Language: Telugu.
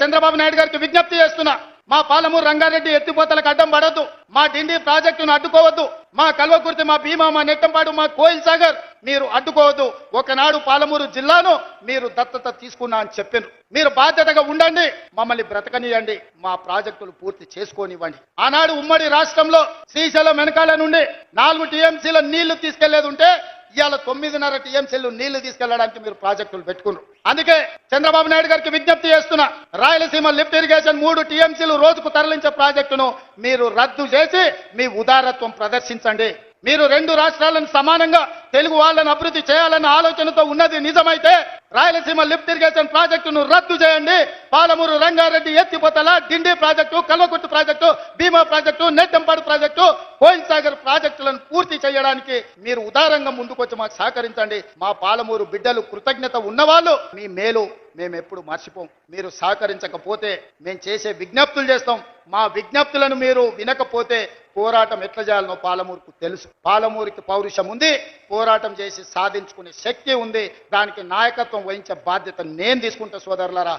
చంద్రబాబు నాయుడు గారికి విజ్ఞప్తి చేస్తున్నా, మా పాలమూరు రంగారెడ్డి ఎత్తిపోతలకు అడ్డం పడద్దు, మా డిండి ప్రాజెక్టును అడ్డుకోవద్దు, మా కల్వకుర్తి, మా భీమా, మా నెట్టంపాడు, మా కోయిల్ సాగర్ మీరు అడ్డుకోవద్దు. ఒకనాడు పాలమూరు జిల్లాను మీరు దత్తత తీసుకున్నా అని చెప్పారు. మీరు బాధ్యతగా ఉండండి, మమ్మల్ని బ్రతకనియండి, మా ప్రాజెక్టులు పూర్తి చేసుకోనివ్వండి. ఆనాడు ఉమ్మడి రాష్ట్రంలో శ్రీశైలం వెనకాల నుండి 4 టీఎంసీల నీళ్లు తీసుకెళ్లేది ఉంటే ఇవాళ 9.5 టీఎంసీలు నీళ్లు తీసుకెళ్లడానికి మీరు ప్రాజెక్టులు పెట్టుకున్నారు. అందుకే చంద్రబాబు నాయుడు గారికి విజ్ఞప్తి చేస్తున్నా, రాయలసీమ లిఫ్ట్ ఇరిగేషన్ 3 టీఎంసీలు రోజుకు తరలించే ప్రాజెక్టును మీరు రద్దు చేసి మీ ఉదారత్వం ప్రదర్శించండి. మీరు 2 రాష్ట్రాలను సమానంగా తెలుగు వాళ్ళని అభివృద్ధి చేయాలన్న ఆలోచనతో ఉన్నది నిజమైతే రాయలసీమ లిఫ్ట్ ఇరిగేషన్ ప్రాజెక్టును రద్దు చేయండి. పాలమూరు రంగారెడ్డి ఎత్తిపోతల, డిండి ప్రాజెక్టు, కల్వకుర్తి ప్రాజెక్టు, భీమా ప్రాజెక్టు, నెట్టంపాడు ప్రాజెక్టు, కోయిల్ సాగర్ ప్రాజెక్టులను పూర్తి చేయడానికి మీరు ఉదారంగా ముందుకొచ్చి మాకు సహకరించండి. మా పాలమూరు బిడ్డలు కృతజ్ఞత ఉన్నవాళ్ళు, మీ మేలు మేము ఎప్పుడు మర్చిపోం. మీరు సహకరించకపోతే మేము చేసే విజ్ఞప్తులు చేస్తాం. మా విజ్ఞప్తులను మీరు వినకపోతే పోరాటం ఎట్లా చేయాలనో పాలమూరుకు తెలుసు. పాలమూరుకి పౌరుషం ఉంది, పోరాటం చేసి సాధించుకునే శక్తి ఉంది. దానికి నాయకత్వం వహించే బాధ్యత నేను తీసుకుంటా సోదరులారా.